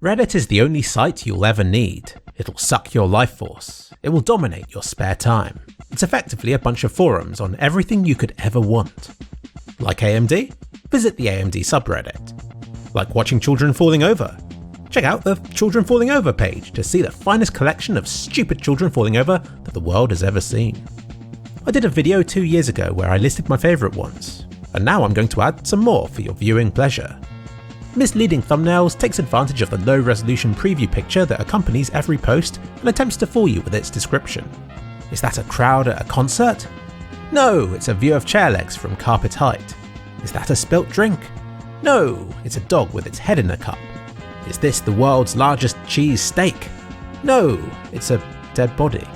Reddit is the only site you'll ever need. It'll suck your life force. It will dominate your spare time. It's effectively a bunch of forums on everything you could ever want. Like AMD? Visit the AMD subreddit. Like watching children falling over? Check out the Children Falling Over page to see the finest collection of stupid children falling over that the world has ever seen. I did a video 2 years ago where I listed my favourite ones, and now I'm going to add some more for your viewing pleasure. Misleadingthumbnails takes advantage of the low resolution preview picture that accompanies every post and attempts to fool you with its description. Is that a crowd at a concert? No, it's a view of chair legs from carpet height. Is that a spilt drink? No, it's a dog with its head in a cup. Is this the world's largest cheese steak? No, it's a dead body.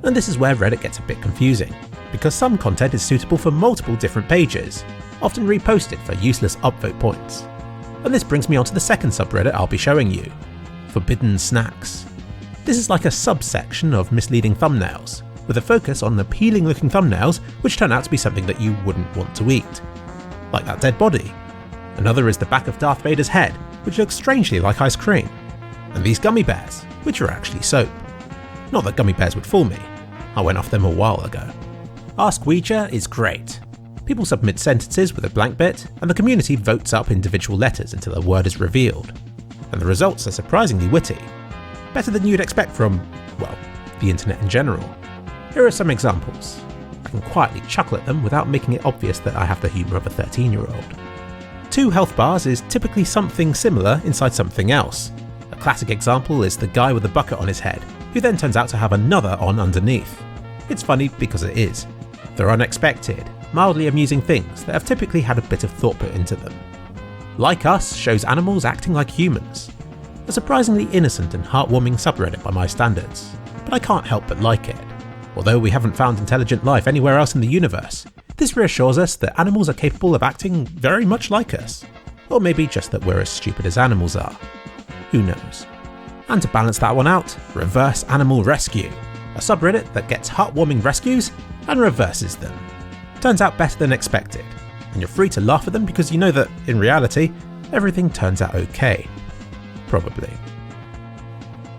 And this is where Reddit gets a bit confusing, because some content is suitable for multiple different pages, often reposted for useless upvote points. And this brings me on to the second subreddit I'll be showing you, Forbiddensnacks. This is like a subsection of Misleading Thumbnails, with a focus on appealing looking thumbnails which turn out to be something that you wouldn't want to eat. Like that dead body. Another is the back of Darth Vader's head, which looks strangely like ice cream. And these gummy bears, which are actually soap. Not that gummy bears would fool me. I went off them a while ago. Askouija is great. People submit sentences with a blank bit, and the community votes up individual letters until a word is revealed. And the results are surprisingly witty. Better than you'd expect from, well, the internet in general. Here are some examples. I can quietly chuckle at them without making it obvious that I have the humour of a 13-year-old. 2 health bars is typically something similar inside something else. A classic example is the guy with the bucket on his head, who then turns out to have another on underneath. It's funny because it is. They're unexpected, mildly amusing things that have typically had a bit of thought put into them. Likeus shows animals acting like humans. A surprisingly innocent and heartwarming subreddit by my standards, but I can't help but like it. Although we haven't found intelligent life anywhere else in the universe, this reassures us that animals are capable of acting very much like us. Or maybe just that we're as stupid as animals are. Who knows? And to balance that one out, Reverseanimalrescue, a subreddit that gets heartwarming rescues and reverses them. Turns out better than expected, and you're free to laugh at them because you know that, in reality, everything turns out okay. Probably.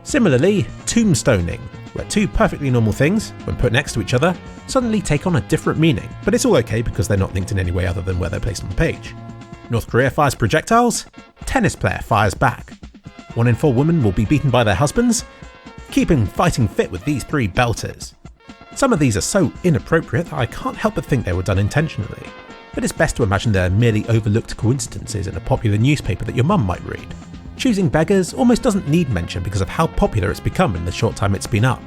Similarly, Tombstoning, where 2 perfectly normal things, when put next to each other, suddenly take on a different meaning, but it's all okay because they're not linked in any way other than where they're placed on the page. North Korea fires projectiles, tennis player fires back. 1 in 4 women will be beaten by their husbands. Keeping fighting fit with these 3 belters. Some of these are so inappropriate that I can't help but think they were done intentionally, but it's best to imagine they're merely overlooked coincidences in a popular newspaper that your mum might read. Choosingbeggars almost doesn't need mention because of how popular it's become in the short time it's been up.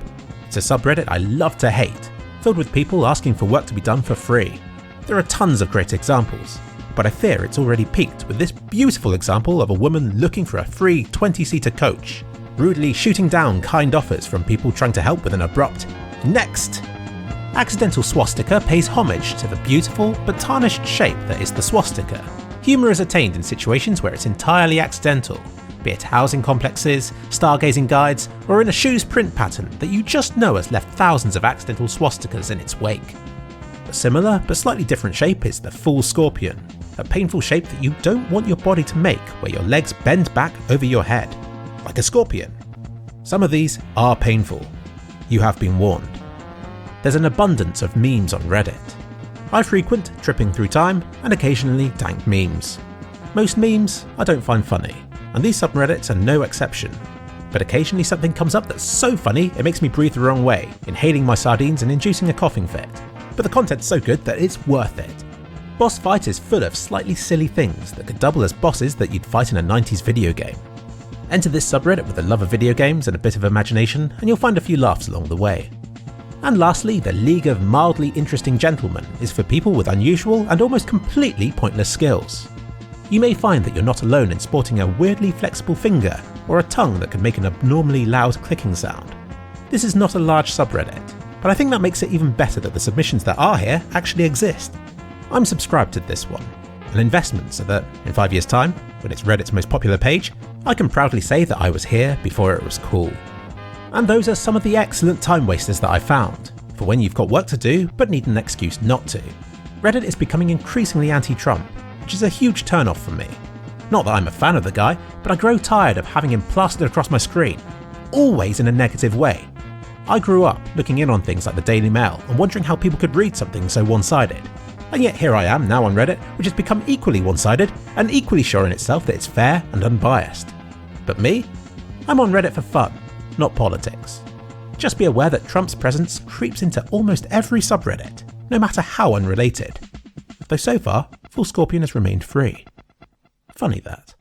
It's a subreddit I love to hate, filled with people asking for work to be done for free. There are tons of great examples, but I fear it's already peaked with this beautiful example of a woman looking for a free 20-seater coach, rudely shooting down kind offers from people trying to help with an abrupt "next." Accidentalswastika pays homage to the beautiful but tarnished shape that is the swastika. Humour is attained in situations where it's entirely accidental, be it housing complexes, stargazing guides, or in a shoe's print pattern that you just know has left thousands of accidental swastikas in its wake. A similar but slightly different shape is the Fullscorpion, a painful shape that you don't want your body to make where your legs bend back over your head, like a scorpion. Some of these are painful. You have been warned. There's an abundance of memes on Reddit. I frequent Trippinthroughtime and occasionally dank memes. Most memes I don't find funny, and these subreddits are no exception. But occasionally something comes up that's so funny it makes me breathe the wrong way, inhaling my sardines and inducing a coughing fit. But the content's so good that it's worth it. Bossfight is full of slightly silly things that could double as bosses that you'd fight in a 90s video game. Enter this subreddit with a love of video games and a bit of imagination, and you'll find a few laughs along the way. And lastly, the League of Mildly Interesting Gentlemen is for people with unusual and almost completely pointless skills. You may find that you're not alone in sporting a weirdly flexible finger or a tongue that can make an abnormally loud clicking sound. This is not a large subreddit, but I think that makes it even better that the submissions that are here actually exist. I'm subscribed to this one, an investment so that in 5 years' time, when it's Reddit's most popular page, I can proudly say that I was here before it was cool. And those are some of the excellent time wasters that I found, for when you've got work to do but need an excuse not to. Reddit is becoming increasingly anti-Trump, which is a huge turn-off for me. Not that I'm a fan of the guy, but I grow tired of having him plastered across my screen, always in a negative way. I grew up looking in on things like the Daily Mail and wondering how people could read something so one-sided. And yet here I am now on Reddit, which has become equally one-sided and equally sure in itself that it's fair and unbiased. But me? I'm on Reddit for fun, not politics. Just be aware that Trump's presence creeps into almost every subreddit, no matter how unrelated. Though so far, Fullscorpion has remained free. Funny that.